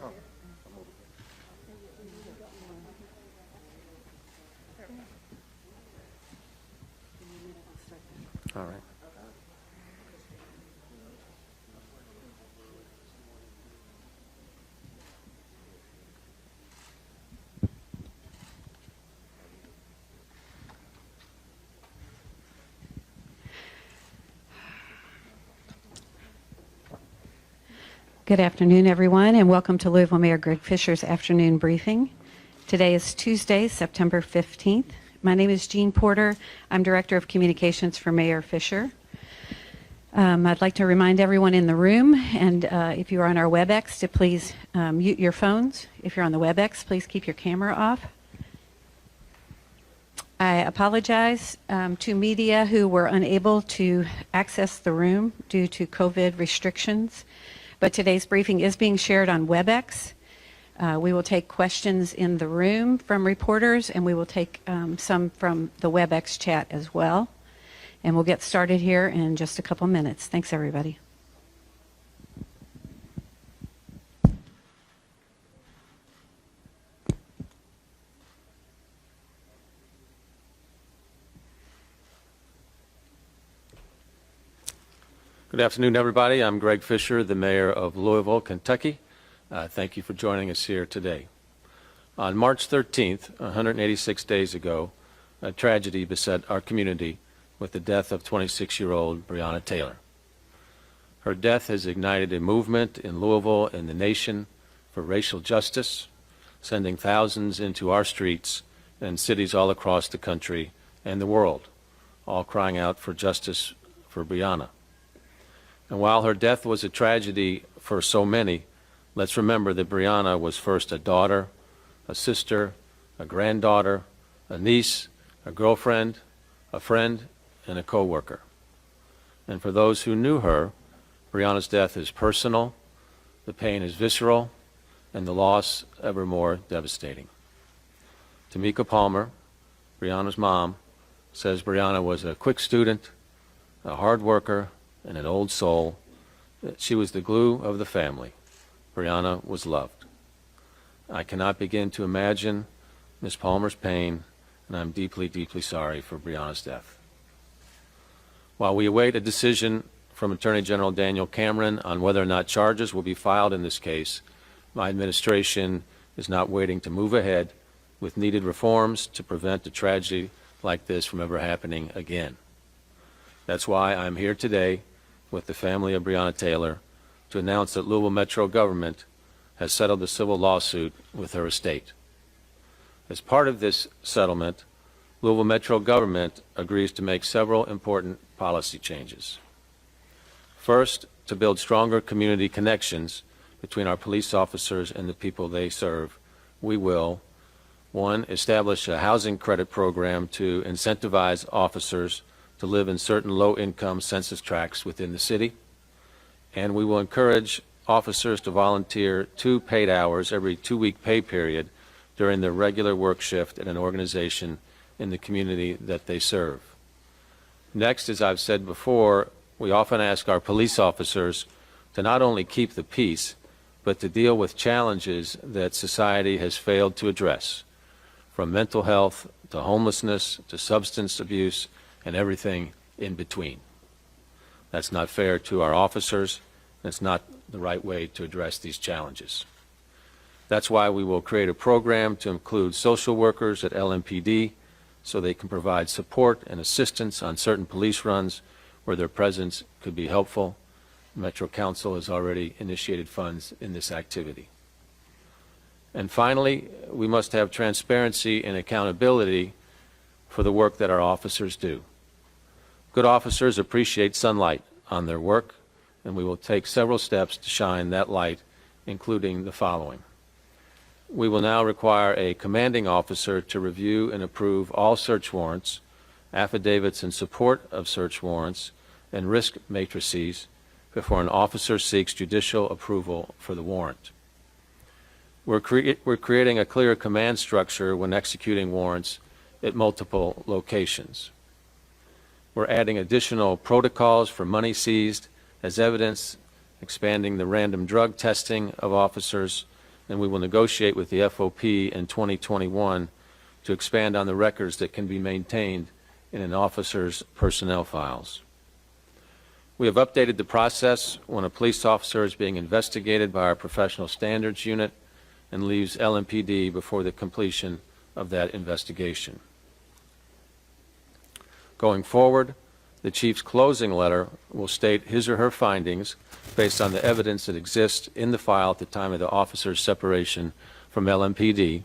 All right. Good afternoon, everyone, and welcome to Louisville Mayor Greg Fisher's afternoon briefing. Today is Tuesday, September 15th. My name is Jean Porter. I'm Director of Communications for Mayor Fisher. I'd like to remind everyone in the room, and if you're on our WebEx, to please mute your phones. If you're on the WebEx, please keep your camera off. I apologize to media who were unable to access the room due to COVID restrictions, but today's briefing is being shared on WebEx. We will take questions in the room from reporters, and we will take some from the WebEx chat as well. And we'll get started here in just a couple minutes. Thanks, everybody. Good afternoon, everybody. I'm Greg Fisher, the mayor of Louisville, Kentucky. Thank you for joining us here today. On March 13th, 186 days ago, a tragedy beset our community with the death of 26-year-old Breonna Taylor. Her death has ignited a movement in Louisville and the nation for racial justice, sending thousands into our streets and cities all across the country and the world, all crying out for justice for Breonna. And while her death was a tragedy for so many, let's remember that Breonna was first a daughter, a sister, a granddaughter, a niece, a girlfriend, a friend, and a co-worker. And for those who knew her, Breonna's death is personal, the pain is visceral, and the loss ever more devastating. Tamika Palmer, Breonna's mom, says Breonna was a quick student, a hard worker, and an old soul. She was the glue of the family. Breonna was loved. I cannot begin to imagine Ms. Palmer's pain, and I'm deeply, deeply sorry for Breonna's death. While we await a decision from Attorney General Daniel Cameron on whether or not charges will be filed in this case, my administration is not waiting to move ahead with needed reforms to prevent a tragedy like this from ever happening again. That's why I'm here today with the family of Breonna Taylor to announce that Louisville Metro government has settled the civil lawsuit with her estate. As part of this settlement, Louisville Metro government agrees to make several important policy changes. First, to build stronger community connections between our police officers and the people they serve, we will, one, establish a housing credit program to incentivize officers to live in certain low-income census tracts within the city, and we will encourage officers to volunteer 2 paid hours every 2-week pay period during their regular work shift at an organization in the community that they serve. Next, as I've said before, we often ask our police officers to not only keep the peace, but to deal with challenges that society has failed to address, from mental health to homelessness to substance abuse and everything in between. That's not fair to our officers, and it's not the right way to address these challenges. That's why we will create a program to include social workers at LMPD so they can provide support and assistance on certain police runs where their presence could be helpful. Metro Council has already initiated funds in this activity. And finally, we must have transparency and accountability for the work that our officers do. Good officers appreciate sunlight on their work, and we will take several steps to shine that light, including the following. We will now require a commanding officer to review and approve all search warrants, affidavits in support of search warrants, and risk matrices before an officer seeks judicial approval for the warrant. We're creating a clear command structure when executing warrants at multiple locations. We're adding additional protocols for money seized as evidence, expanding the random drug testing of officers, and we will negotiate with the FOP in 2021 to expand on the records that can be maintained in an officer's personnel files. We have updated the process when a police officer is being investigated by our professional standards unit and leaves LMPD before the completion of that investigation. Going forward, the Chief's closing letter will state his or her findings based on the evidence that exists in the file at the time of the officer's separation from LMPD,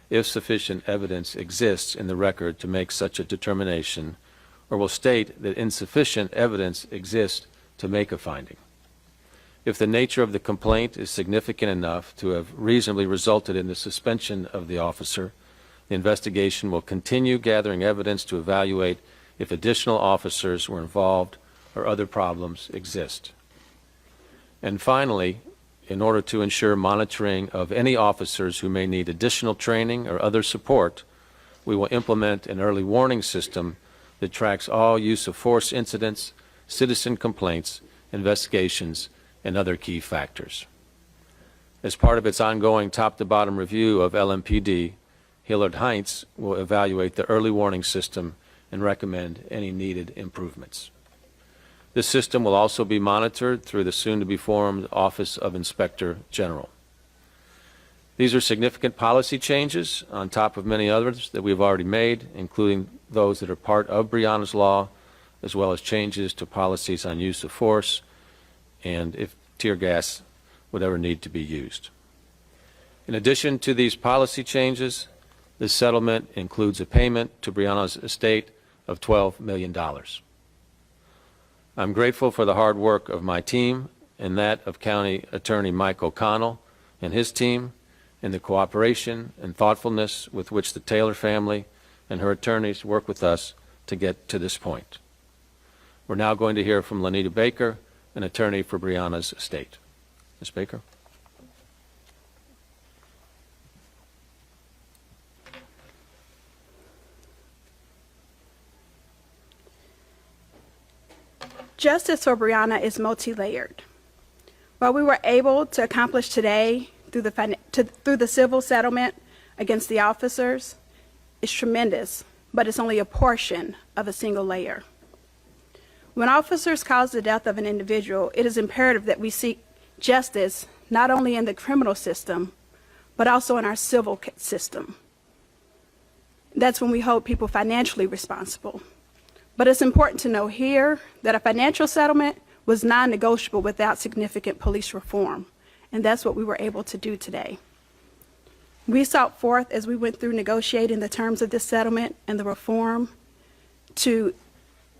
if sufficient evidence exists in the record to make such a determination, or will state that insufficient evidence exists to make a finding. If the nature of the complaint is significant enough to have reasonably resulted in the suspension of the officer, the investigation will continue gathering evidence to evaluate if additional officers were involved or other problems exist. And finally, in order to ensure monitoring of any officers who may need additional training or other support, we will implement an early warning system that tracks all use of force incidents, citizen complaints, investigations, and other key factors. As part of its ongoing top-to-bottom review of LMPD, Hillard Heinz will evaluate the early warning system and recommend any needed improvements. This system will also be monitored through the soon-to-be-formed Office of Inspector General. These are significant policy changes on top of many others that we've already made, including those that are part of Breonna's law, as well as changes to policies on use of force and if tear gas would ever need to be used. In addition to these policy changes, this settlement includes a payment to Breonna's estate of $12 million. I'm grateful for the hard work of my team and that of County Attorney Mike O'Connell and his team, and the cooperation and thoughtfulness with which the Taylor family and her attorneys work with us to get to this point. We're now going to hear from Lonita Baker, an attorney for Breonna's estate. Ms. Baker. Justice for Breonna is multi-layered. What we were able to accomplish today through the civil settlement against the officers is tremendous, but it's only a portion of a single layer. When officers cause the death of an individual, it is imperative that we seek justice not only in the criminal system, but also in our civil system. That's when we hold people financially responsible. But it's important to know here that a financial settlement was non-negotiable without significant police reform, and that's what we were able to do today. We sought forth, as we went through negotiating the terms of this settlement and the reform, to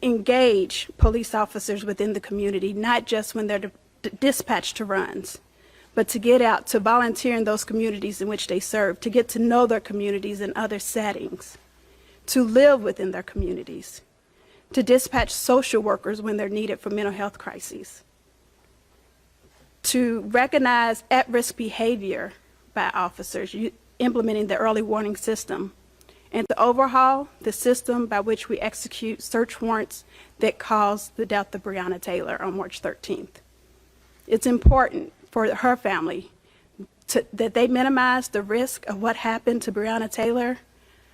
engage police officers within the community, not just when they're dispatched to runs, but to get out, to volunteer in those communities in which they serve, to get to know their communities in other settings, to live within their communities, to dispatch social workers when they're needed for mental health crises, to recognize at-risk behavior by officers, implementing the early warning system, and to overhaul the system by which we execute search warrants that caused the death of Breonna Taylor on March 13th. It's important for her family that they minimize the risk of what happened to Breonna Taylor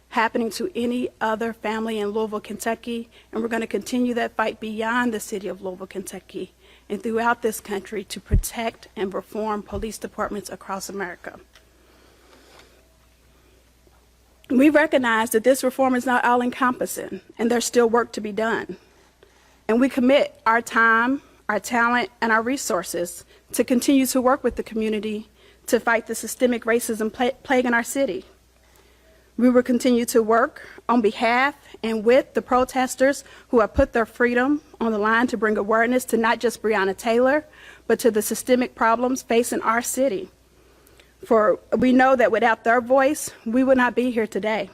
happening to any other family in Louisville, Kentucky, and we're going to continue that fight beyond the city of Louisville, Kentucky, and throughout this country to protect and reform police departments across America. We recognize that this reform is not all-encompassing, and there's still work to be done. And we commit our time, our talent, and our resources to continue to work with the community to fight the systemic racism plaguing our city. We will continue to work on behalf and with the protesters who have put their freedom on the line to bring awareness to not just Breonna Taylor, but to the systemic problems facing our city. For we know that without their voice, we would not be here today.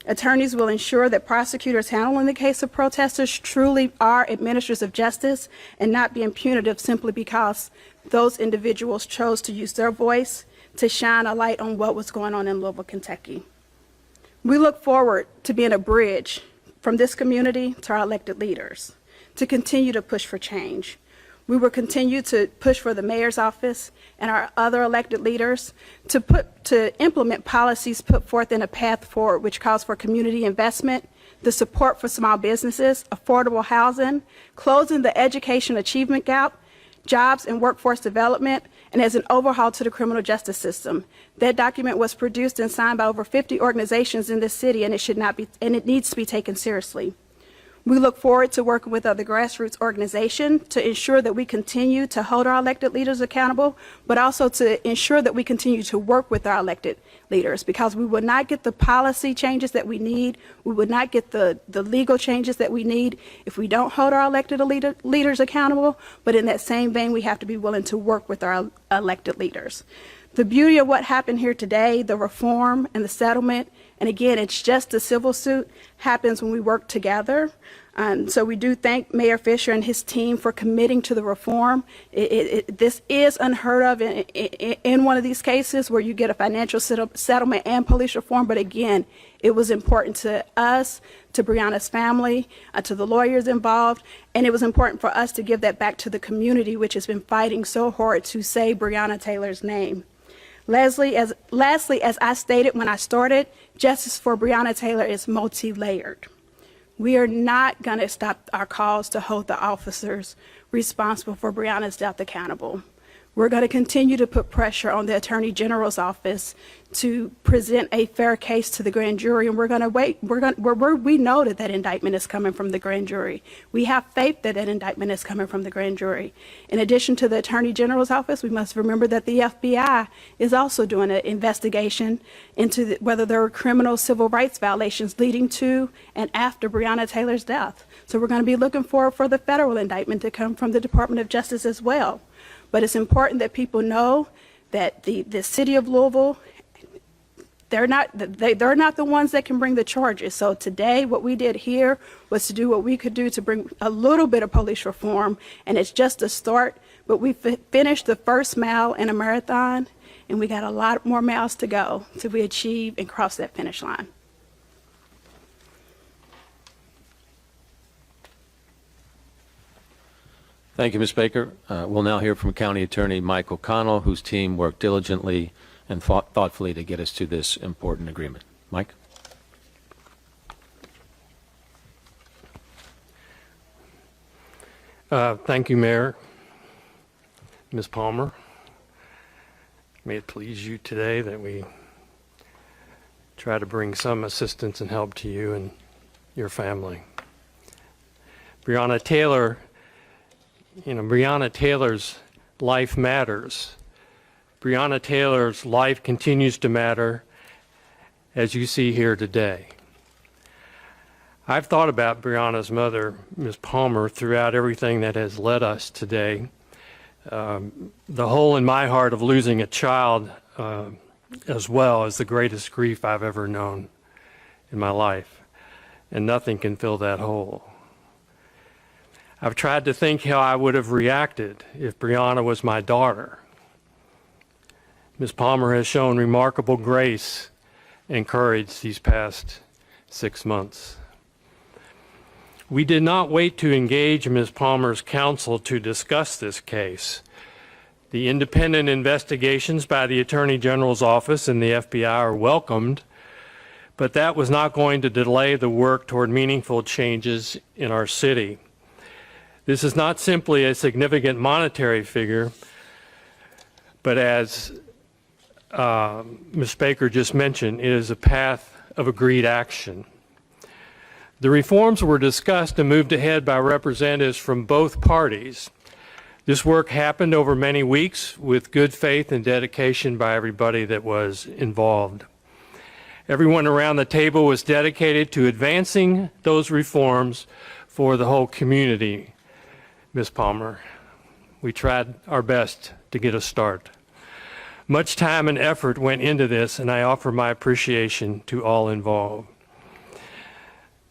Attorneys will ensure that prosecutors handling the case of protesters truly are administrators of justice and not being punitive simply because those individuals chose to use their voice to shine a light on what was going on in Louisville, Kentucky. We look forward to being a bridge from this community to our elected leaders, to continue to push for change. We will continue to push for the mayor's office and our other elected leaders to implement policies put forth in a path forward which calls for community investment, the support for small businesses, affordable housing, closing the education achievement gap, jobs and workforce development, and as an overhaul to the criminal justice system. That document was produced and signed by over 50 organizations in this city, and it needs to be taken seriously. We look forward to working with other grassroots organizations to ensure that we continue to hold our elected leaders accountable, but also to ensure that we continue to work with our elected leaders, because we would not get the policy changes that we need, we would not get the legal changes that we need if we don't hold our elected leaders accountable. But in that same vein, we have to be willing to work with our elected leaders. The beauty of what happened here today, the reform and the settlement, and again, it's just a civil suit, happens when we work together. So we do thank Mayor Fisher and his team for committing to the reform. This is unheard of in one of these cases where you get a financial settlement and police reform. But again, it was important to us, to Breonna's family, to the lawyers involved, and it was important for us to give that back to the community, which has been fighting so hard to say Breonna Taylor's name. Lastly, as I stated when I started, justice for Breonna Taylor is multi-layered. We are not going to stop our calls to hold the officers responsible for Breonna's death accountable. We're going to continue to put pressure on the Attorney General's office to present a fair case to the grand jury, and we're going to wait. We know that indictment is coming from the grand jury. We have faith that indictment is coming from the grand jury. In addition to the Attorney General's office, we must remember that the FBI is also doing an investigation into whether there were criminal civil rights violations leading to and after Breonna Taylor's death. So we're going to be looking for the federal indictment to come from the Department of Justice as well. But it's important that people know that the city of Louisville, they're not the ones that can bring the charges. So today, what we did here was to do what we could do to bring a little bit of police reform, and it's just a start. But we finished the first mile in a marathon, and we got a lot more miles to go till we achieve and cross that finish line. Thank you, Ms. Baker. We'll now hear from County Attorney Mike O'Connell, whose team worked diligently and thoughtfully to get us to this important agreement. Mike? Thank you, Mayor. Ms. Palmer, may it please you today that we try to bring some assistance and help to you and your family. Breonna Taylor, Breonna Taylor's life matters. Breonna Taylor's life continues to matter, as you see here today. I've thought about Breonna's mother, Ms. Palmer, throughout everything that has led us today. The hole in my heart of losing a child as well is the greatest grief I've ever known in my life, and nothing can fill that hole. I've tried to think how I would have reacted if Breonna was my daughter. Ms. Palmer has shown remarkable grace and courage these past 6 months. We did not wait to engage Ms. Palmer's counsel to discuss this case. The independent investigations by the Attorney General's office and the FBI are welcomed, but that was not going to delay the work toward meaningful changes in our city. This is not simply a significant monetary figure, but as Ms. Baker just mentioned, it is a path of agreed action. The reforms were discussed and moved ahead by representatives from both parties. This work happened over many weeks with good faith and dedication by everybody that was involved. Everyone around the table was dedicated to advancing those reforms for the whole community. Ms. Palmer, we tried our best to get a start. Much time and effort went into this, and I offer my appreciation to all involved.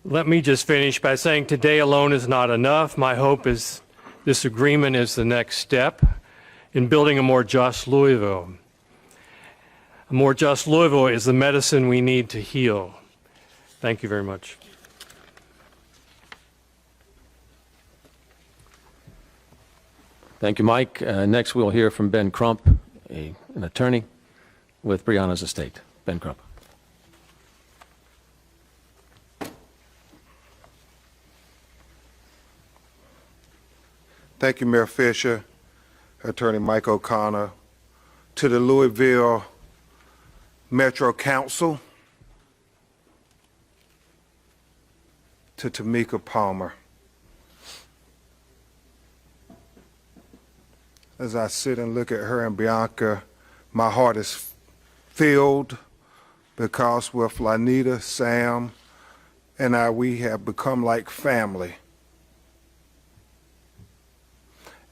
Let me just finish by saying today alone is not enough. My hope is this agreement is the next step in building a more just Louisville. A more just Louisville is the medicine we need to heal. Thank you very much. Thank you, Mike. Next, we'll hear from Ben Crump, an attorney with Breonna's estate. Ben Crump. Thank you, Mayor Fisher, Attorney Mike O'Connor, to the Louisville Metro Council, to Tamika Palmer. As I sit and look at her and Bianca, my heart is filled because with Lonita, Sam, and I, we have become like family.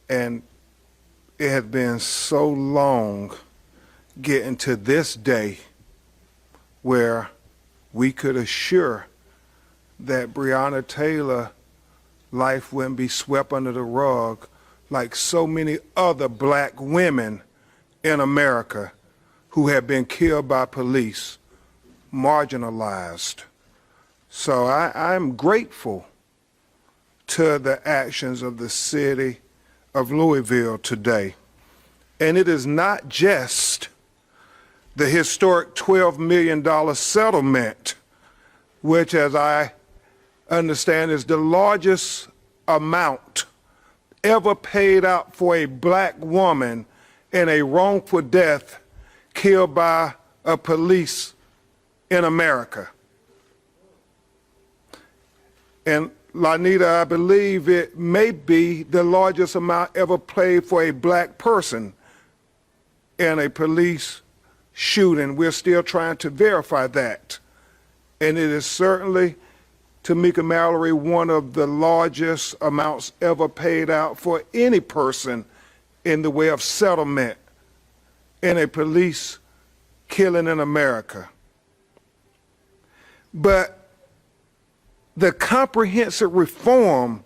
And it has been so long getting to this day where we could assure that Breonna Taylor life wouldn't be swept under the rug like so many other black women in America who have been killed by police, marginalized. So I'm grateful to the actions of the city of Louisville today. And it is not just the historic $12 million settlement, which, as I understand, is the largest amount ever paid out for a black woman in a wrongful death killed by a police in America. And Lonita, I believe it may be the largest amount ever paid for a black person in a police shooting. We're still trying to verify that. And it is certainly, Tamika Mallory, one of the largest amounts ever paid out for any person in the way of settlement in a police killing in America. But the comprehensive reform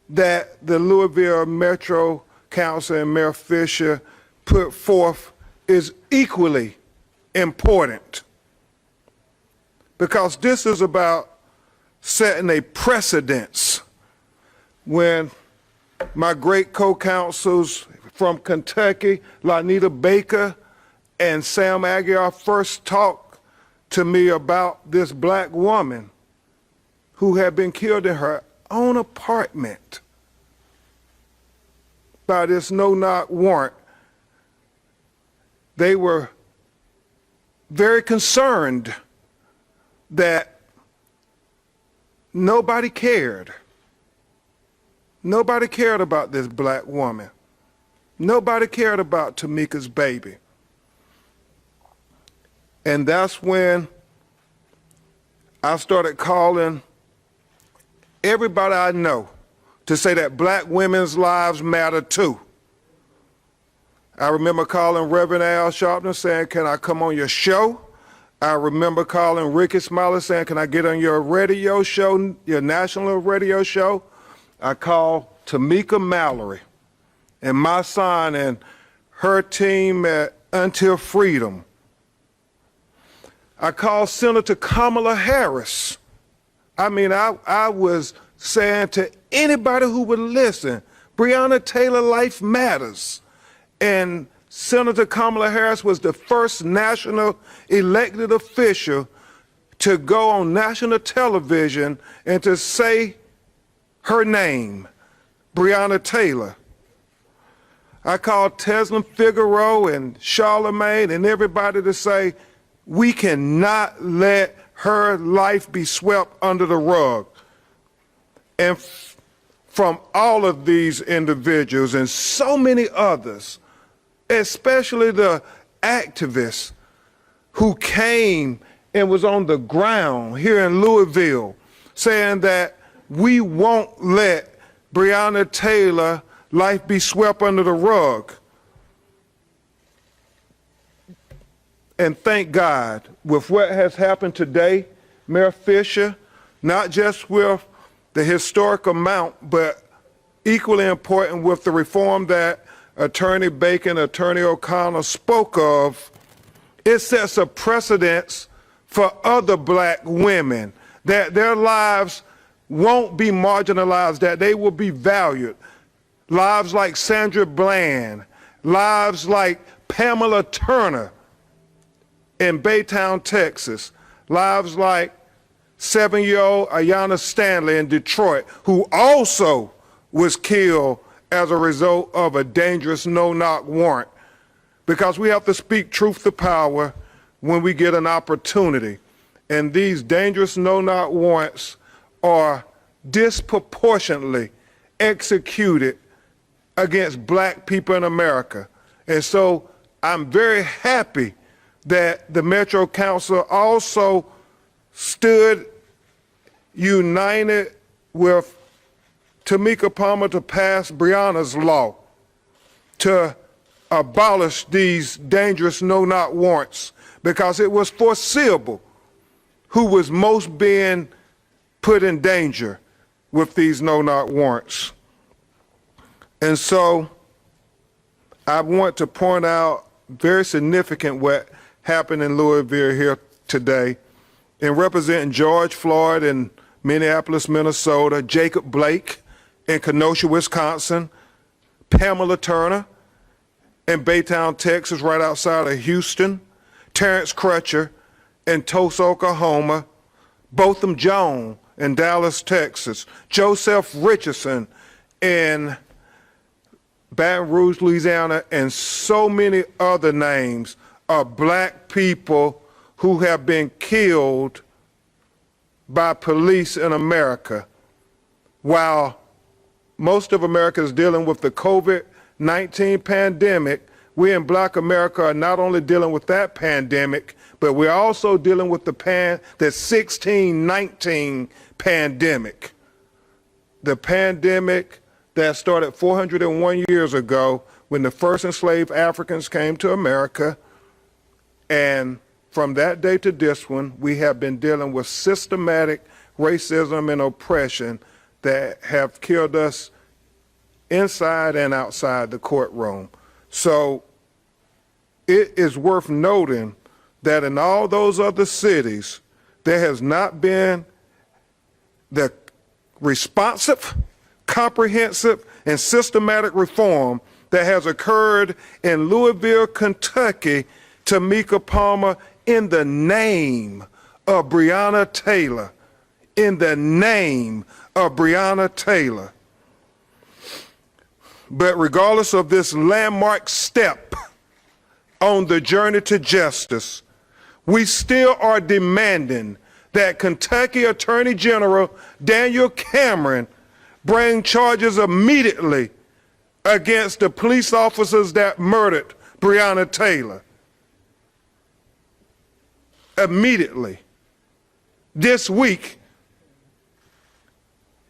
that the Louisville Metro Council and Mayor Fisher put forth is equally important, because this is about setting a precedence. When my great co-counsels from Kentucky, Lonita Baker and Sam Aguiar, first talked to me about this black woman who had been killed in her own apartment by this no-knock warrant, they were very concerned that nobody cared. Nobody cared about this black woman. Nobody cared about Tamika's baby. And that's when I started calling everybody I know to say that black women's lives matter too. I remember calling Reverend Al Sharpton saying, can I come on your show? I remember calling Ricky Smiley saying, can I get on your radio show, your national radio show? I called Tamika Mallory and my son and her team at Until Freedom. I called Senator Kamala Harris. I mean, I was saying to anybody who would listen, Breonna Taylor life matters. And Senator Kamala Harris was the first national elected official to go on national television and to say her name, Breonna Taylor. I called Teslin Figaro and Charlemagne and everybody to say, we cannot let her life be swept under the rug. And from all of these individuals and so many others, especially the activists who came and was on the ground here in Louisville saying that we won't let Breonna Taylor life be swept under the rug. And thank God, with what has happened today, Mayor Fisher, not just with the historic amount, but equally important with the reform that Attorney Bacon, Attorney O'Connor spoke of, it sets a precedence for other black women, that their lives won't be marginalized, that they will be valued. lives like Sandra Bland, lives like Pamela Turner in Baytown, Texas, lives like 7-year-old Ayanna Stanley in Detroit, who also was killed as a result of a dangerous no-knock warrant. Because we have to speak truth to power when we get an opportunity. And these dangerous no-knock warrants are disproportionately executed against black people in America. And so I'm very happy that the Metro Council also stood united with Tamika Palmer to pass Breonna's law to abolish these dangerous no-knock warrants, because it was foreseeable who was most being put in danger with these no-knock warrants. And so I want to point out very significant what happened in Louisville here today in representing George Floyd in Minneapolis, Minnesota, Jacob Blake in Kenosha, Wisconsin, Pamela Turner in Baytown, Texas, right outside of Houston, Terrence Crutcher in Tulsa, Oklahoma, Botham Jones in Dallas, Texas, Joseph Richardson in Baton Rouge, Louisiana, and so many other names of black people who have been killed by police in America, while most of America is dealing with the COVID-19 pandemic. We in Black America are not only dealing with that pandemic, but we're also dealing with the 1619 pandemic. The pandemic that started 401 years ago when the first enslaved Africans came to America. And from that day to this one, we have been dealing with systematic racism and oppression that have killed us inside and outside the courtroom. So it is worth noting that in all those other cities, there has not been the responsive, comprehensive, and systematic reform that has occurred in Louisville, Kentucky, Tamika Palmer, in the name of Breonna Taylor. In the name of Breonna Taylor. But regardless of this landmark step on the journey to justice, we still are demanding that Kentucky Attorney General Daniel Cameron bring charges immediately against the police officers that murdered Breonna Taylor. Immediately. This week,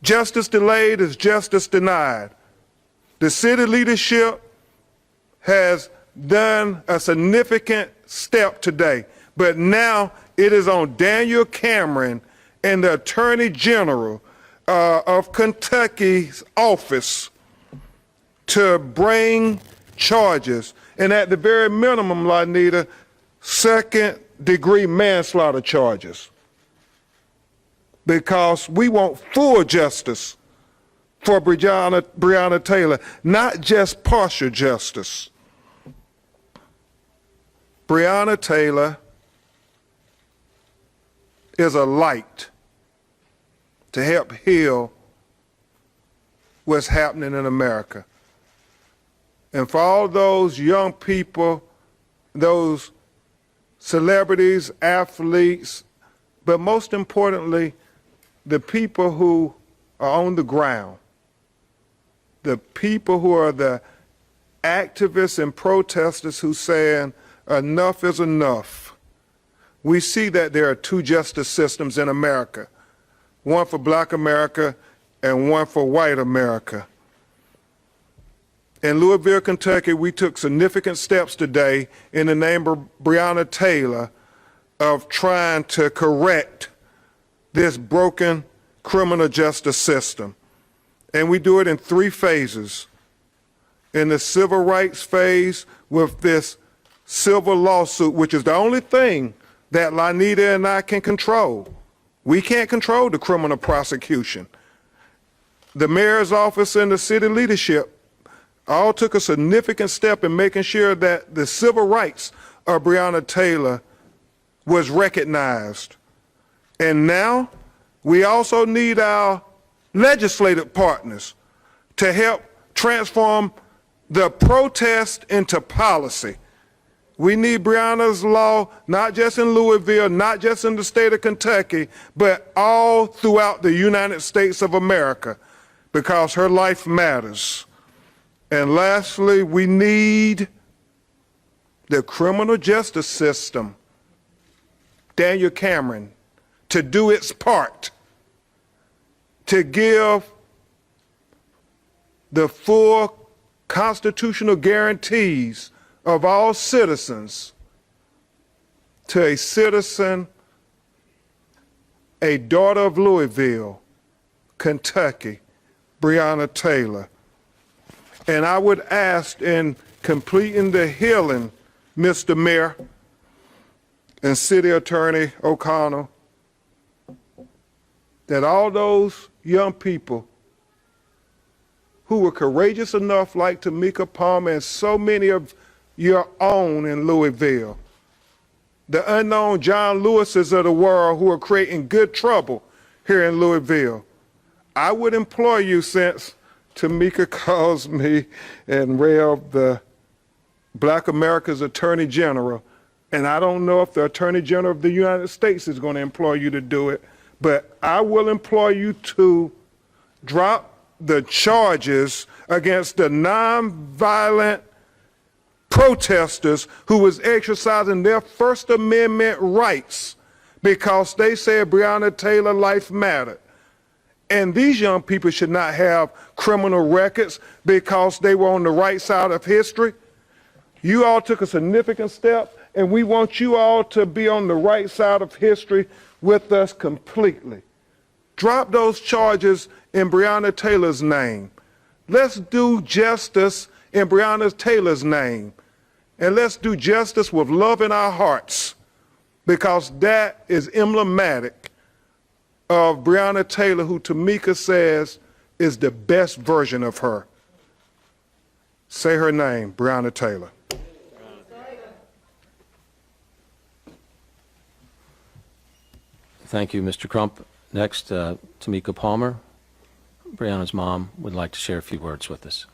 justice delayed is justice denied. The city leadership has done a significant step today, but now it is on Daniel Cameron and the Attorney General of Kentucky's office to bring charges, and at the very minimum, Lonita, second-degree manslaughter charges, because we want full justice for Breonna Taylor, not just partial justice. Breonna Taylor is a light to help heal what's happening in America. And for all those young people, those celebrities, athletes, but most importantly, the people who are on the ground, the people who are the activists and protesters who saying enough is enough. We see that there are two justice systems in America, one for Black America and one for white America. In Louisville, Kentucky, we took significant steps today in the name of Breonna Taylor of trying to correct this broken criminal justice system. And we do it in 3 phases. In the civil rights phase with this civil lawsuit, which is the only thing that Lonita and I can control. We can't control the criminal prosecution. The mayor's office and the city leadership all took a significant step in making sure that the civil rights of Breonna Taylor was recognized. And now we also need our legislative partners to help transform the protest into policy. We need Breonna's law, not just in Louisville, not just in the state of Kentucky, but all throughout the United States of America, because her life matters. And lastly, we need the criminal justice system, Daniel Cameron, to do its part to give the full constitutional guarantees of all citizens to a citizen, a daughter of Louisville, Kentucky, Breonna Taylor. And I would ask, in completing the hearing, Mr. Mayor and City Attorney O'Connell, that all those young people who were courageous enough, like Tamika Palmer and so many of your own in Louisville, the unknown John Lewises of the world who are creating good trouble here in Louisville, I would implore you, since Tamika calls me and Rev the Black America's Attorney General, and I don't know if the Attorney General of the United States is going to employ you to do it, but I will employ you to drop the charges against the nonviolent protesters who was exercising their First Amendment rights because they said Breonna Taylor life mattered. And these young people should not have criminal records because they were on the right side of history. You all took a significant step, and we want you all to be on the right side of history with us completely. Drop those charges in Breonna Taylor's name. Let's do justice in Breonna Taylor's name. And let's do justice with love in our hearts, because that is emblematic of Breonna Taylor, who Tamika says is the best version of her. Say her name, Breonna Taylor. Thank you, Mr. Crump. Next, Tamika Palmer, Breonna's mom, would like to share a few words with us.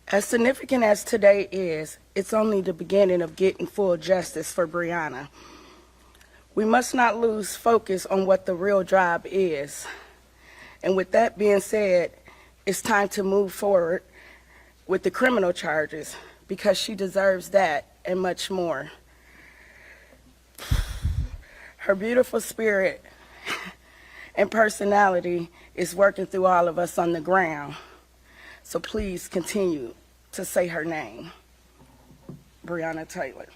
As significant as today is, it's only the beginning of getting full justice for Breonna. We must not lose focus on what the real job is. And with that being said, it's time to move forward with the criminal charges, because she deserves that and much more. Her beautiful spirit and personality is working through all of us on the ground. So please continue to say her name, Breonna Taylor.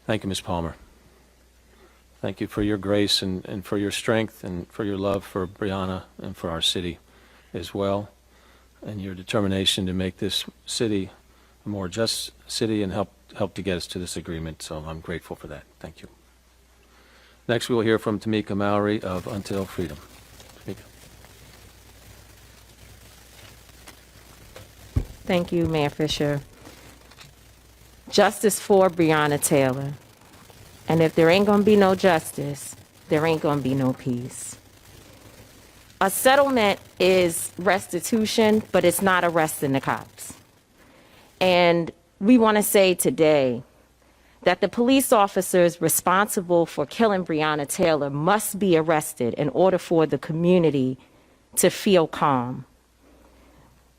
Thank you, Ms. Palmer. Thank you for your grace and for your strength and for your love for Breonna and for our city as well, and your determination to make this city a more just city and help to get us to this agreement. So I'm grateful for that. Thank you. Next, we will hear from Tamika Mowry of Until Freedom. Tamika. Thank you, Mayor Fisher. Justice for Breonna Taylor. And if there ain't gonna be no justice, there ain't gonna be no peace. A settlement is restitution, but it's not arresting the cops. And we want to say today that the police officers responsible for killing Breonna Taylor must be arrested in order for the community to feel calm.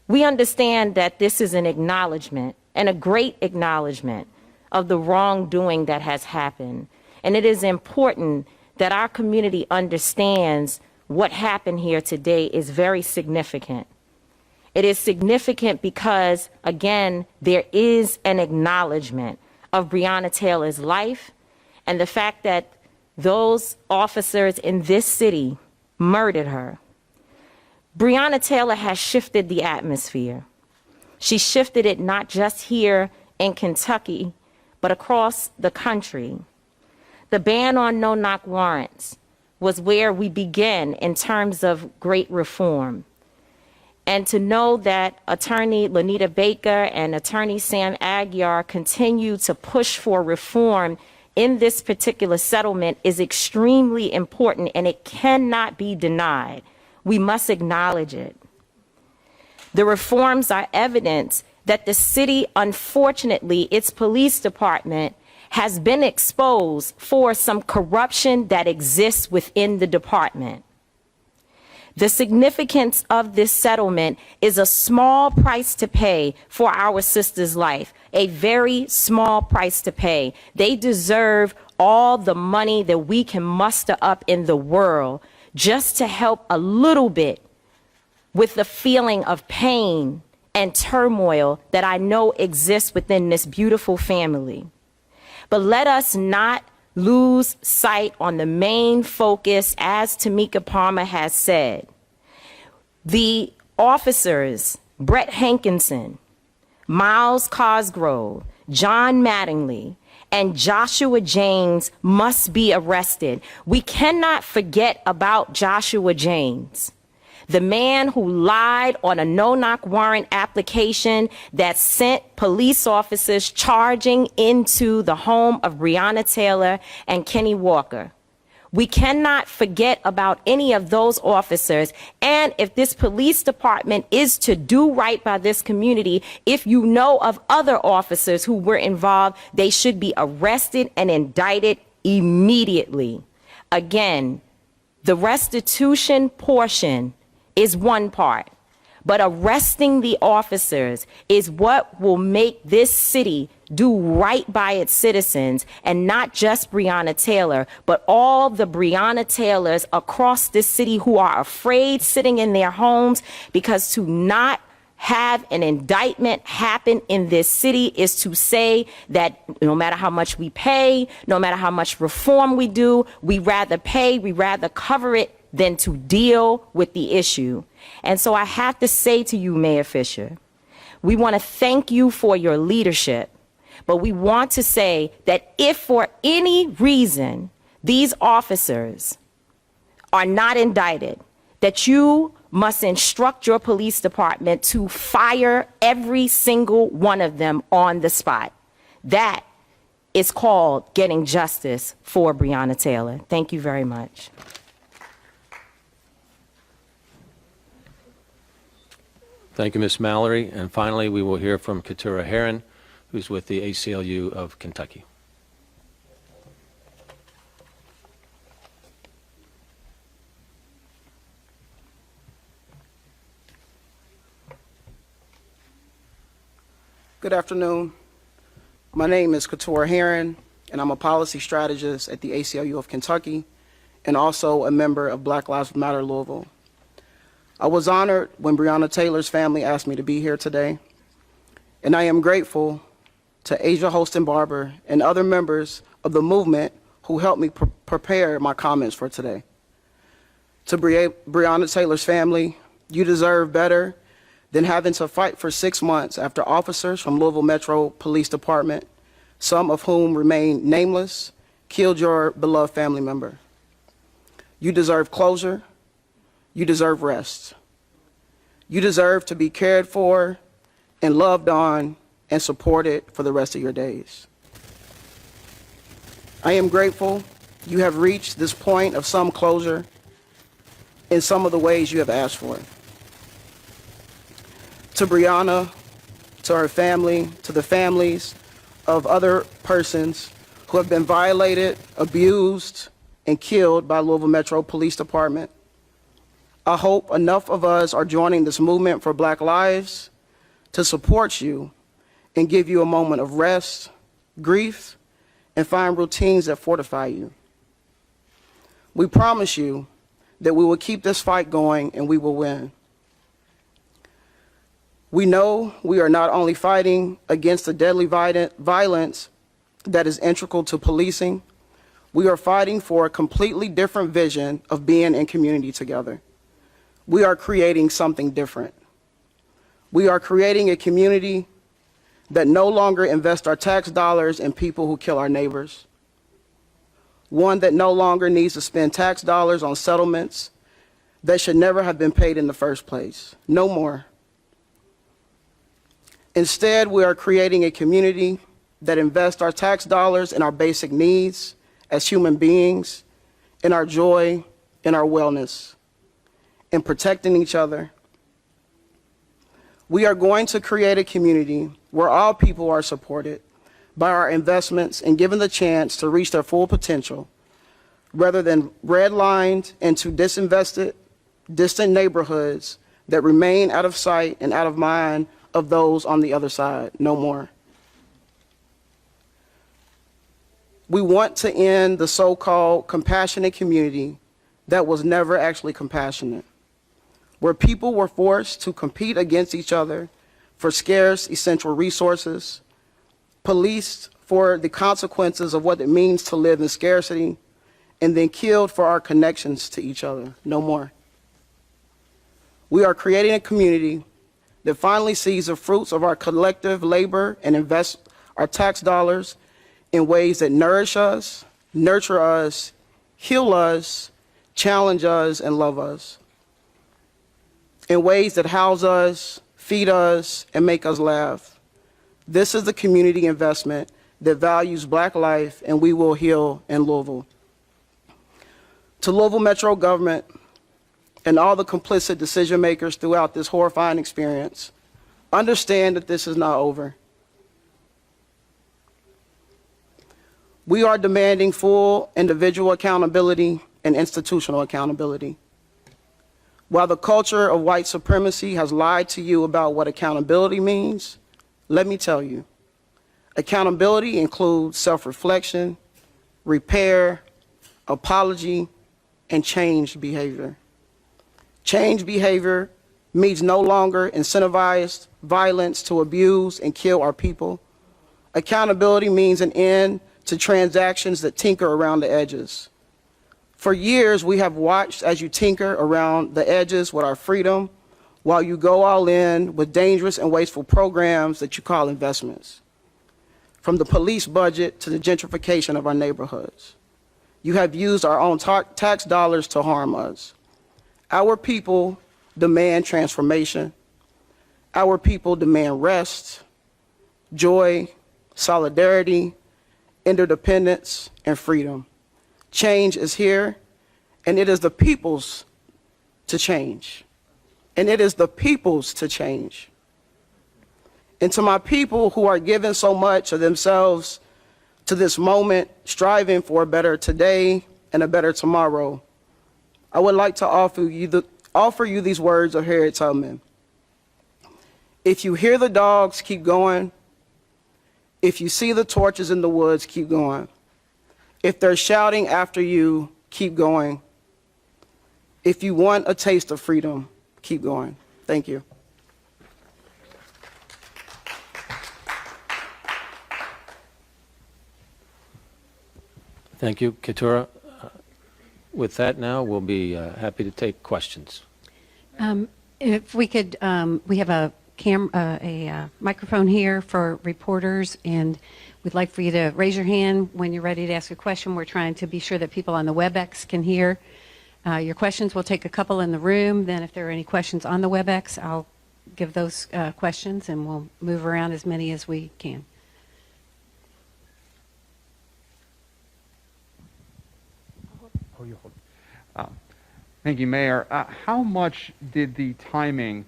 We understand that this is an acknowledgement, and a great acknowledgement, of the wrongdoing that has happened. And it is important that our community understands what happened here today is very significant. It is significant because, again, there is an acknowledgement of Breonna Taylor's life and the fact that those officers in this city murdered her. Breonna Taylor has shifted the atmosphere. She shifted it not just here in Kentucky, but across the country. The ban on no-knock warrants was where we began in terms of great reform. And to know that Attorney Lonita Baker and Attorney Sam Aguiar continue to push for reform in this particular settlement is extremely important, and it cannot be denied. We must acknowledge it. The reforms are evidence that the city, unfortunately, its police department, has been exposed for some corruption that exists within the department. The significance of this settlement is a small price to pay for our sister's life, a very small price to pay. They deserve all the money that we can muster up in the world just to help a little bit with the feeling of pain and turmoil that I know exists within this beautiful family. But let us not lose sight on the main focus, as Tamika Palmer has said. The officers, Brett Hankinson, Miles Cosgrove, John Mattingly, and Joshua James must be arrested. We cannot forget about Joshua James, the man who lied on a no-knock warrant application that sent police officers charging into the home of Breonna Taylor and Kenny Walker. We cannot forget about any of those officers. And if this police department is to do right by this community, if you know of other officers who were involved, they should be arrested and indicted immediately. Again, the restitution portion is one part, but arresting the officers is what will make this city do right by its citizens, and not just Breonna Taylor, but all the Breonna Taylors across this city who are afraid sitting in their homes, because to not have an indictment happen in this city is to say that no matter how much we pay, no matter how much reform we do, we rather pay, we rather cover it than to deal with the issue. And so I have to say to you, Mayor Fisher, we want to thank you for your leadership, but we want to say that if for any reason these officers are not indicted, that you must instruct your police department to fire every single one of them on the spot. That is called getting justice for Breonna Taylor. Thank you very much. Thank you, Ms. Mallory. And finally, we will hear from Keturah Herron, who's with the ACLU of Kentucky. Good afternoon. My name is Keturah Herron, and I'm a policy strategist at the ACLU of Kentucky and also a member of Black Lives Matter Louisville. I was honored when Breonna Taylor's family asked me to be here today, and I am grateful to Asia Holston Barber and other members of the movement who helped me prepare my comments for today. To Breonna Taylor's family, you deserve better than having to fight for 6 months after officers from Louisville Metro Police Department, some of whom remain nameless, killed your beloved family member. You deserve closure. You deserve rest. You deserve to be cared for and loved on and supported for the rest of your days. I am grateful you have reached this point of some closure in some of the ways you have asked for it. To Breonna, to her family, to the families of other persons who have been violated, abused, and killed by Louisville Metro Police Department, I hope enough of us are joining this movement for Black lives to support you and give you a moment of rest, grief, and find routines that fortify you. We promise you that we will keep this fight going and we will win. We know we are not only fighting against the deadly violence that is integral to policing, We are fighting for a completely different vision of being in community together. We are creating something different. We are creating a community that no longer invests our tax dollars in people who kill our neighbors. One that no longer needs to spend tax dollars on settlements that should never have been paid in the first place. No more. Instead, we are creating a community that invests our tax dollars in our basic needs as human beings, in our joy, in our wellness, in protecting each other. We are going to create a community where all people are supported by our investments and given the chance to reach their full potential, rather than redlined into disinvested, distant neighborhoods that remain out of sight and out of mind of those on the other side. No more. We want to end the so-called compassionate community that was never actually compassionate, where people were forced to compete against each other for scarce essential resources, policed for the consequences of what it means to live in scarcity, and then killed for our connections to each other. No more. We are creating a community that finally sees the fruits of our collective labor and invests our tax dollars in ways that nourish us, nurture us, heal us, challenge us, and love us. In ways that house us, feed us, and make us laugh. This is the community investment that values Black life, and we will heal in Louisville. To Louisville Metro government and all the complicit decision makers throughout this horrifying experience, understand that this is not over. We are demanding full individual accountability and institutional accountability. While the culture of white supremacy has lied to you about what accountability means, let me tell you, accountability includes self-reflection, repair, apology, and changed behavior. Changed behavior means no longer incentivized violence to abuse and kill our people. Accountability means an end to transactions that tinker around the edges. For years, we have watched as you tinker around the edges with our freedom while you go all in with dangerous and wasteful programs that you call investments. From the police budget to the gentrification of our neighborhoods. You have used our own tax dollars to harm us. Our people demand transformation. Our people demand rest, joy, solidarity, interdependence, and freedom. Change is here, and it is the people's to change. And it is the people's to change. And to my people who are giving so much of themselves to this moment, striving for a better today and a better tomorrow, I would like to offer you these words of Harriet Tubman. If you hear the dogs, keep going. If you see the torches in the woods, keep going. If they're shouting after you, keep going. If you want a taste of freedom, keep going. Thank you. Thank you, Keturah. With that now, we'll be happy to take questions. If we could, we have a microphone here for reporters, and we'd like for you to raise your hand when you're ready to ask a question. We're trying to be sure that people on the WebEx can hear your questions. We'll take a couple in the room. Then if there are any questions on the WebEx, I'll give those questions, and we'll move around as many as we can. Thank you, Mayor. How much did the timing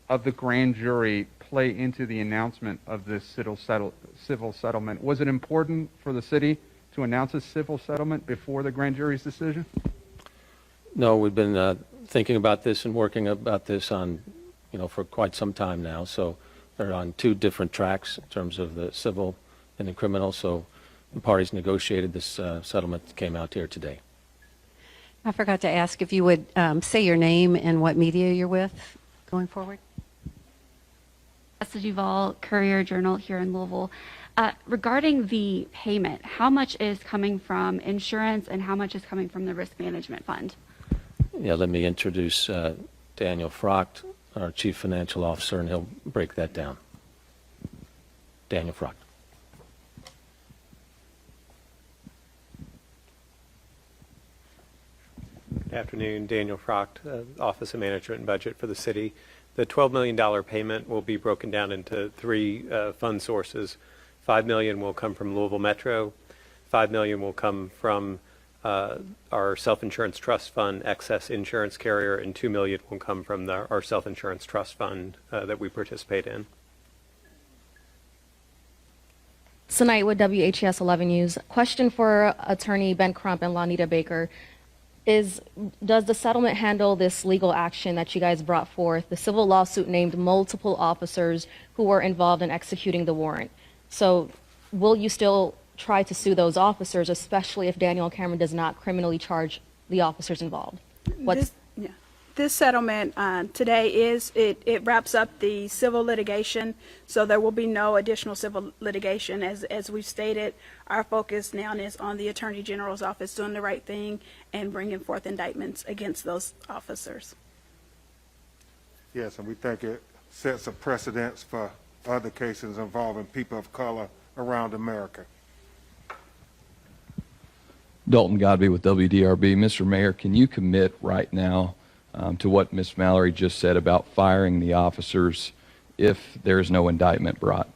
of the grand jury play into the announcement of this civil settlement? Was it important for the city to announce a civil settlement before the grand jury's decision? No, we've been thinking about this and working about this on, for quite some time now. So they're on two different tracks in terms of the civil and the criminal. So the parties negotiated this settlement that came out here today. I forgot to ask if you would say your name and what media you're with going forward. Duval Courier Journal here in Louisville. Regarding the payment, how much is coming from insurance and how much is coming from the risk management fund? Yeah, let me introduce Daniel Frocht, our Chief Financial Officer, and he'll break that down. Daniel Frocht. Good afternoon, Daniel Frocht, Office of Management and Budget for the city. The $12 million payment will be broken down into three fund sources. $5 million will come from Louisville Metro, $5 million will come from our self-insurance trust fund, excess insurance carrier, and $2 million will come from our self-insurance trust fund that we participate in. Tonight with WHES 11 News. Question for Attorney Ben Crump and Lonita Baker. Does the settlement handle this legal action that you guys brought forth? The civil lawsuit named multiple officers who were involved in executing the warrant. So will you still try to sue those officers, especially if Daniel Cameron does not criminally charge the officers involved? This settlement today it wraps up the civil litigation, so there will be no additional civil litigation. As we've stated, our focus now is on the Attorney General's office doing the right thing and bringing forth indictments against those officers. Yes, and we think it sets a precedence for other cases involving people of color around America. Dalton Godby with WDRB. Mr. Mayor, can you commit right now to what Ms. Mallory just said about firing the officers if there is no indictment brought?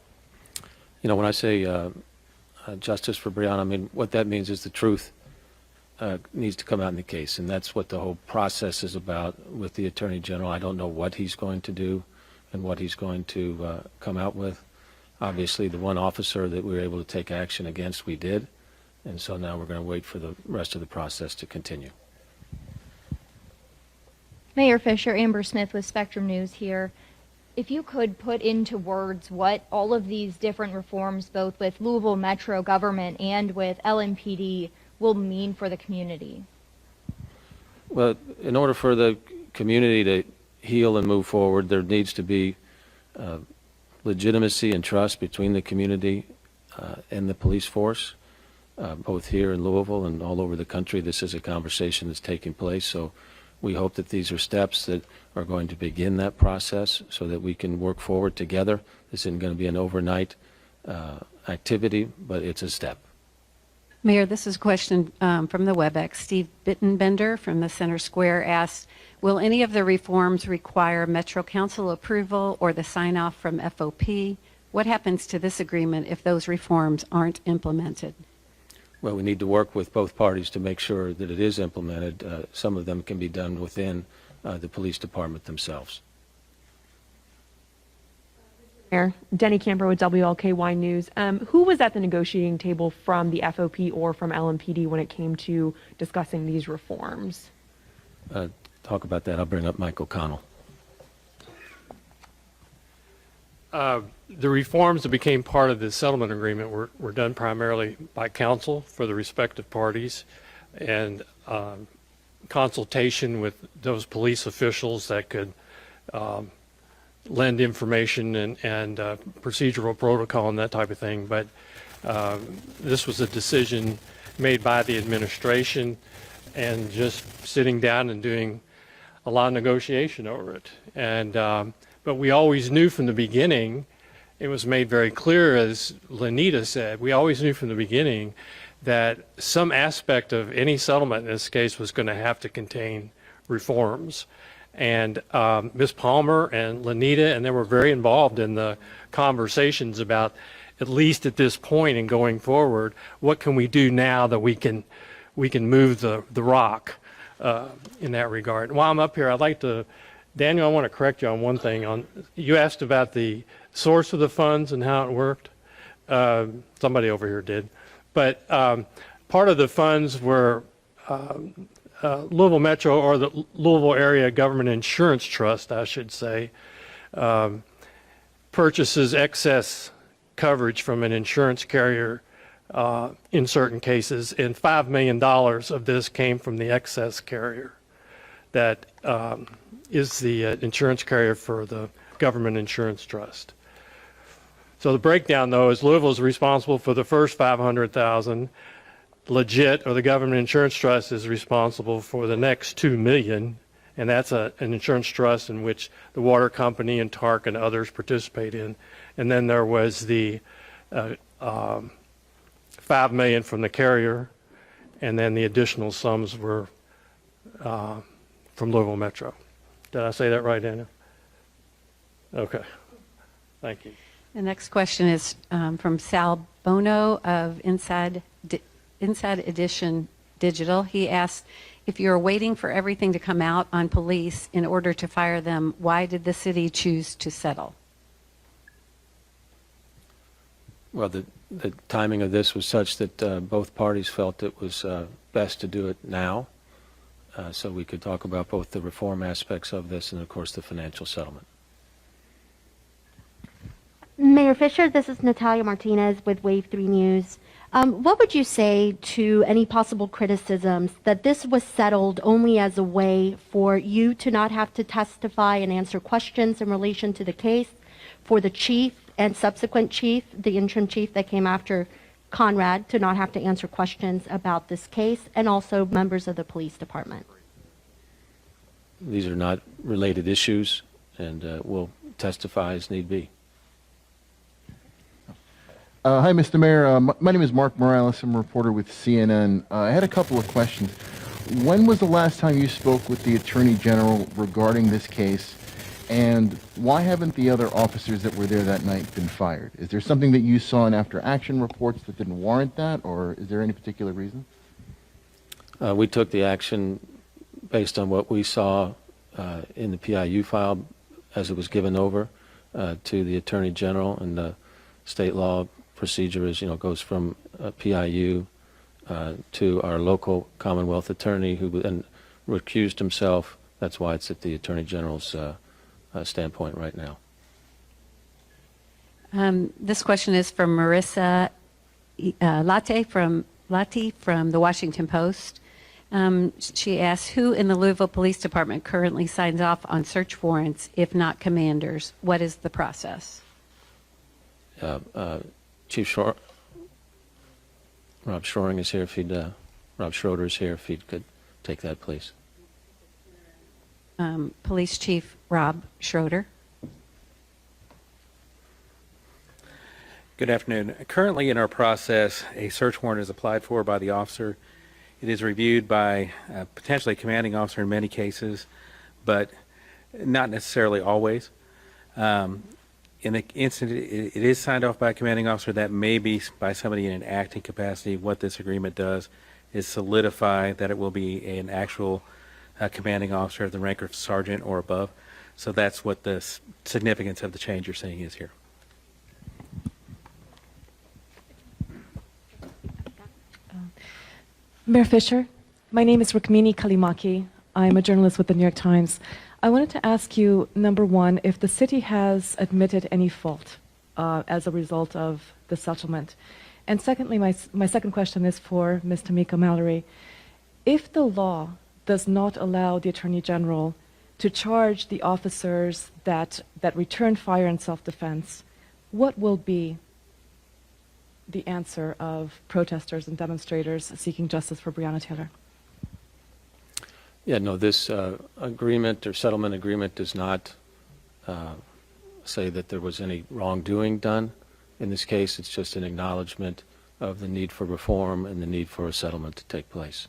You know, when I say justice for Breonna, I mean, what that means is the truth needs to come out in the case, and that's what the whole process is about with the Attorney General. I don't know what he's going to do and what he's going to come out with. Obviously, the one officer that we were able to take action against, we did, and so now we're going to wait for the rest of the process to continue. Mayor Fisher, Amber Smith with Spectrum News here. If you could put into words what all of these different reforms, both with Louisville Metro government and with LMPD, will mean for the community. Well, in order for the community to heal and move forward, there needs to be legitimacy and trust between the community and the police force, both here in Louisville and all over the country. This is a conversation that's taking place, so we hope that these are steps that are going to begin that process so that we can work forward together. This isn't going to be an overnight activity, but it's a step. Mayor, this is a question from the WebEx. Steve Bittenbender from the Center Square asked, will any of the reforms require Metro Council approval or the sign-off from FOP? What happens to this agreement if those reforms aren't implemented? Well, we need to work with both parties to make sure that it is implemented. Some of them can be done within the police department themselves. Mayor, Denny Camper with WLKY News. Who was at the negotiating table from the FOP or from LMPD when it came to discussing these reforms? Talk about that. I'll bring up Mike O'Connell. The reforms that became part of the settlement agreement were done primarily by counsel for the respective parties and consultation with those police officials that could lend information and procedural protocol and that type of thing. But this was a decision made by the administration and just sitting down and doing a lot of negotiation over it. And but we always knew from the beginning, it was made very clear, as Lonita said, we always knew from the beginning that some aspect of any settlement in this case was going to have to contain reforms. And Ms. Palmer and Lonita and they were very involved in the conversations about, at least at this point and going forward, what can we do now that we can move the rock in that regard. And while I'm up here, I'd like to, Daniel, I want to correct you on one thing. You asked about the source of the funds and how it worked. Somebody over here did. But part of the funds were Louisville Metro, or the Louisville Area Government Insurance Trust, I should say, purchases excess coverage from an insurance carrier in certain cases, and $5 million of this came from the excess carrier that is the insurance carrier for the Government Insurance Trust. So the breakdown, though, is Louisville is responsible for the first $500,000. Legit, or the government insurance trust, is responsible for the next $2 million, and that's an insurance trust in which the water company and TARC and others participate in. And then there was the $5 million from the carrier, and then the additional sums were from Louisville Metro. Did I say that right, Daniel? Okay. Thank you. The next question is from Sal Bono of Inside Edition Digital. He asked, if you're waiting for everything to come out on police in order to fire them, why did the city choose to settle? Well, the timing of this was such that both parties felt it was best to do it now, so we could talk about both the reform aspects of this and, of course, the financial settlement. Mayor Fisher, this is Natalia Martinez with Wave 3 News. What would you say to any possible criticisms that this was settled only as a way for you to not have to testify and answer questions in relation to the case, for the chief and subsequent chief, the interim chief that came after Conrad, to not have to answer questions about this case, and also members of the police department? These are not related issues, and we'll testify as need be. Hi, Mr. Mayor. My name is Mark Morales. I'm a reporter with CNN. I had a couple of questions. When was the last time you spoke with the Attorney General regarding this case, and why haven't the other officers that were there that night been fired? Is there something that you saw in after-action reports that didn't warrant that, or is there any particular reason? We took the action based on what we saw in the PIU file as it was given over to the Attorney General, and the state law procedure is, goes from PIU to our local Commonwealth attorney, who then recused himself. That's why it's at the Attorney General's standpoint right now. This question is from Marissa Latte from the Washington Post. She asks, who in the Louisville Police Department currently signs off on search warrants, if not commanders? What is the process? Chief Rob Schroeder is here. Rob Schroeder is here. If he could take that, please. Police Chief Rob Schroeder. Good afternoon. Currently in our process, a search warrant is applied for by the officer. It is reviewed by potentially a commanding officer in many cases, but not necessarily always. In the instant it is signed off by a commanding officer, that may be by somebody in an acting capacity. What this agreement does is solidify that it will be an actual commanding officer of the rank of sergeant or above. So that's what the significance of the change you're seeing is here. Mayor Fisher, my name is Rukmini Kalimaki. I'm a journalist with the New York Times. I wanted to ask you, number one, if the city has admitted any fault as a result of the settlement. And secondly, my second question is for Ms. Tamika Mallory. If the law does not allow the Attorney General to charge the officers that returned fire in self-defense, what will be the answer of protesters and demonstrators seeking justice for Breonna Taylor? Yeah, no, this agreement or settlement agreement does not say that there was any wrongdoing done. In this case, it's just an acknowledgement of the need for reform and the need for a settlement to take place.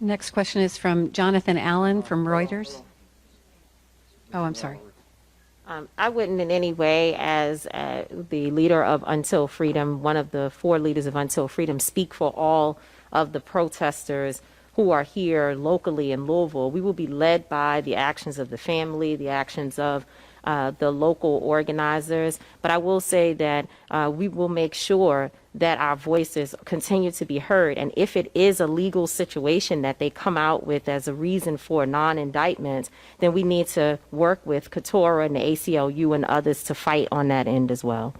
Next question is from Jonathan Allen from Reuters. Oh, I'm sorry. I wouldn't in any way, as the leader of Until Freedom, one of the 4 leaders of Until Freedom, speak for all of the protesters who are here locally in Louisville. We will be led by the actions of the family, the actions of the local organizers. But I will say that we will make sure that our voices continue to be heard. And if it is a legal situation that they come out with as a reason for non-indictment, then we need to work with Katora and the ACLU and others to fight on that end as well.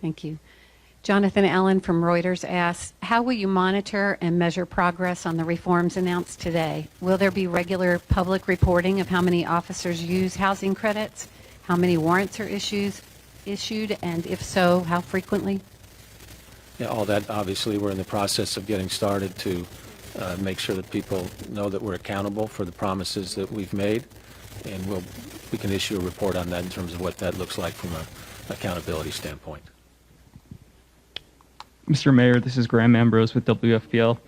Thank you. Jonathan Allen from Reuters asks, how will you monitor and measure progress on the reforms announced today? Will there be regular public reporting of how many officers use housing credits? How many warrants are issued, and if so, how frequently? Yeah, all that, obviously, we're in the process of getting started to make sure that people know that we're accountable for the promises that we've made, and we can issue a report on that in terms of what that looks like from an accountability standpoint. Mr. Mayor, this is Graham Ambrose with WFPL.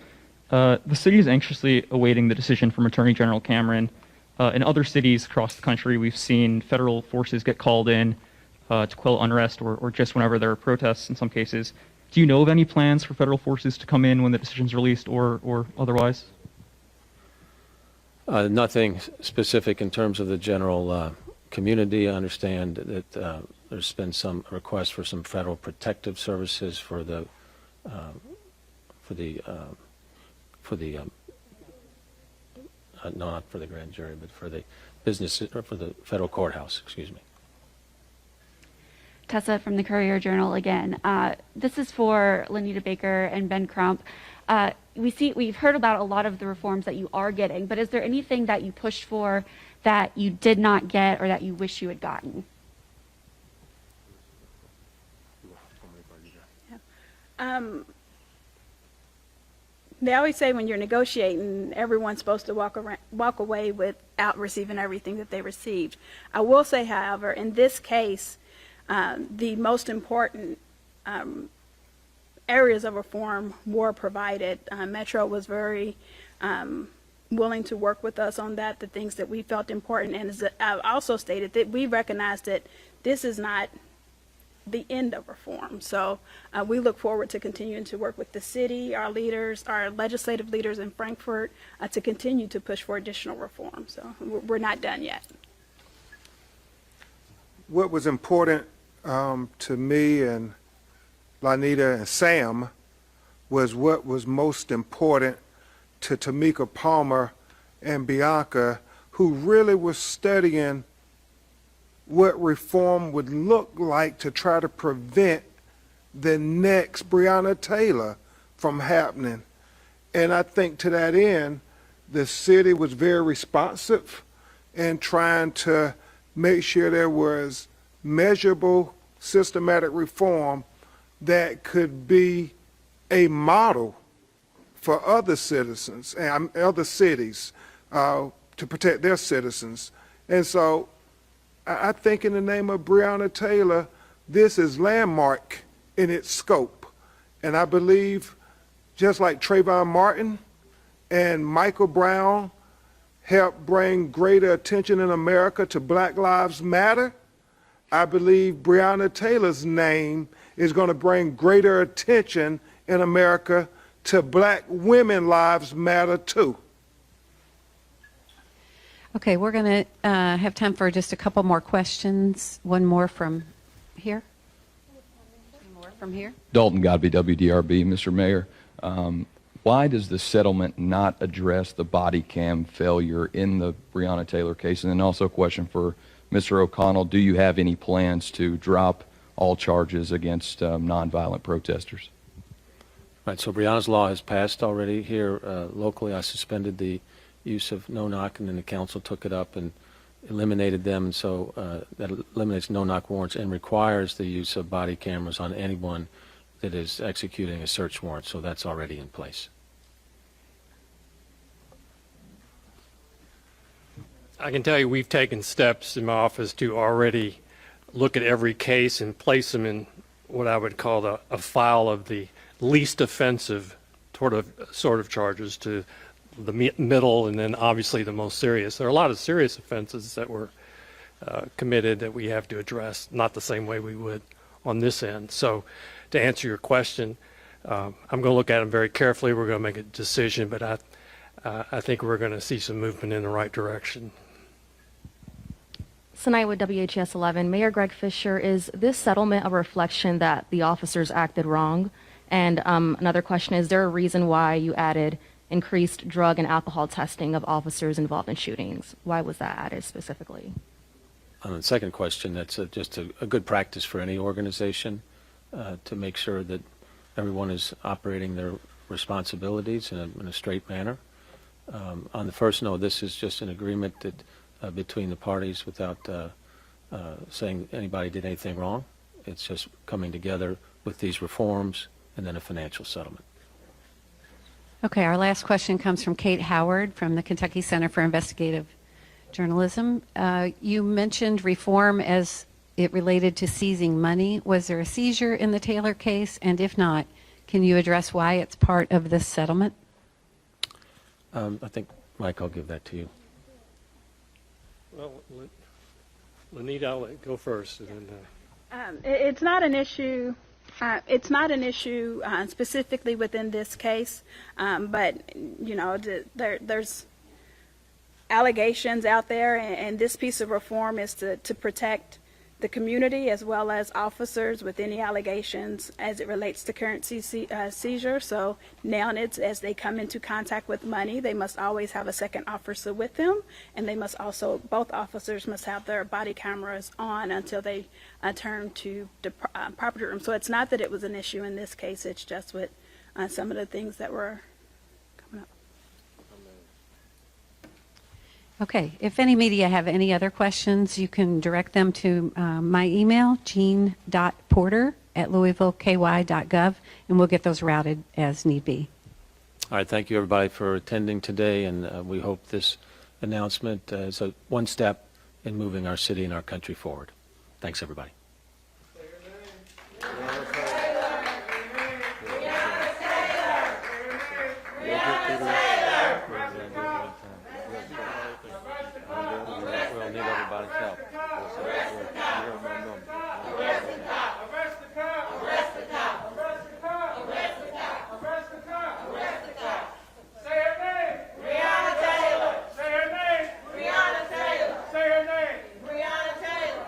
The city is anxiously awaiting the decision from Attorney General Cameron. In other cities across the country, we've seen federal forces get called in to quell unrest or just whenever there are protests in some cases. Do you know of any plans for federal forces to come in when the decision's released or otherwise? Nothing specific in terms of the general community. I understand that there's been some requests for some federal protective services for the no, not for the grand jury, but for the business, or for the federal courthouse, excuse me. Tessa from the Courier-Journal again. This is for Lonita Baker and Ben Crump. We've heard about a lot of the reforms that you are getting, but is there anything that you pushed for that you did not get or that you wish you had gotten? They always say when you're negotiating, everyone's supposed to walk away without receiving everything that they received. I will say, however, in this case, the most important areas of reform were provided. Metro was very willing to work with us on that, the things that we felt important. And as I also stated, that we recognize that this is not the end of reform. So we look forward to continuing to work with the city, our leaders, our legislative leaders in Frankfurt, to continue to push for additional reform. So we're not done yet. What was important to me and Lonita and Sam was what was most important to Tamika Palmer and Bianca, who really was studying what reform would look like to try to prevent the next Breonna Taylor from happening. And I think to that end, the city was very responsive in trying to make sure there was measurable, systematic reform that could be a model for other citizens and other cities to protect their citizens. And so I think in the name of Breonna Taylor, this is landmark in its scope. And I believe just like Trayvon Martin and Michael Brown helped bring greater attention in America to Black Lives Matter, I believe Breonna Taylor's name is going to bring greater attention in America to Black women lives matter too. Okay, we're going to have time for just a couple more questions. One more from here. One more from here. Dalton Godby, WDRB. Mr. Mayor, why does the settlement not address the body cam failure in the Breonna Taylor case? And then also a question for Mr. O'Connell. Do you have any plans to drop all charges against nonviolent protesters? Right, so Breonna's law has passed already here locally. I suspended the use of no-knock, and then the council took it up and eliminated them. And so that eliminates no-knock warrants and requires the use of body cameras on anyone that is executing a search warrant. So that's already in place. I can tell you we've taken steps in my office to already look at every case and place them in what I would call a file of the least offensive sort of charges to the middle, and then obviously the most serious. There are a lot of serious offenses that were committed that we have to address, not the same way we would on this end. So to answer your question, I'm going to look at them very carefully. We're going to make a decision, but I think we're going to see some movement in the right direction. Tonight with WHS 11, Mayor Greg Fisher, is this settlement a reflection that the officers acted wrong? And another question, is there a reason why you added increased drug and alcohol testing of officers involved in shootings? Why was that added specifically? On the second question, that's just a good practice for any organization to make sure that everyone is operating their responsibilities in a straight manner. On the first note, this is just an agreement that between the parties without saying anybody did anything wrong. It's just coming together with these reforms and then a financial settlement. Okay, our last question comes from Kate Howard from the Kentucky Center for Investigative Journalism. You mentioned reform as it related to seizing money. Was there a seizure in the Taylor case? And if not, can you address why it's part of this settlement? I think, Mike, I'll give that to you. Well, Lonita, I'll let go first. And then, It's not an issue. It's not an issue specifically within this case, but you know, there's allegations out there, and this piece of reform is to protect the community as well as officers with any allegations as it relates to currency seizure. So now it's as they come into contact with money, they must always have a second officer with them, and they must also, both officers must have their body cameras on until they turn to the property room. So it's not that it was an issue in this case, it's just with some of the things that were coming up. Okay, if any media have any other questions, you can direct them to my email, jean.porter@louisvilleky.gov, and we'll get those routed as need be. All right, thank you everybody for attending today, and we hope this announcement is one step in moving our city and our country forward. Thanks, everybody. We'll need everybody's help. Say her name. Breonna Taylor. Say her name. Breonna Taylor. Say her name. Breonna Taylor.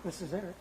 This is Eric.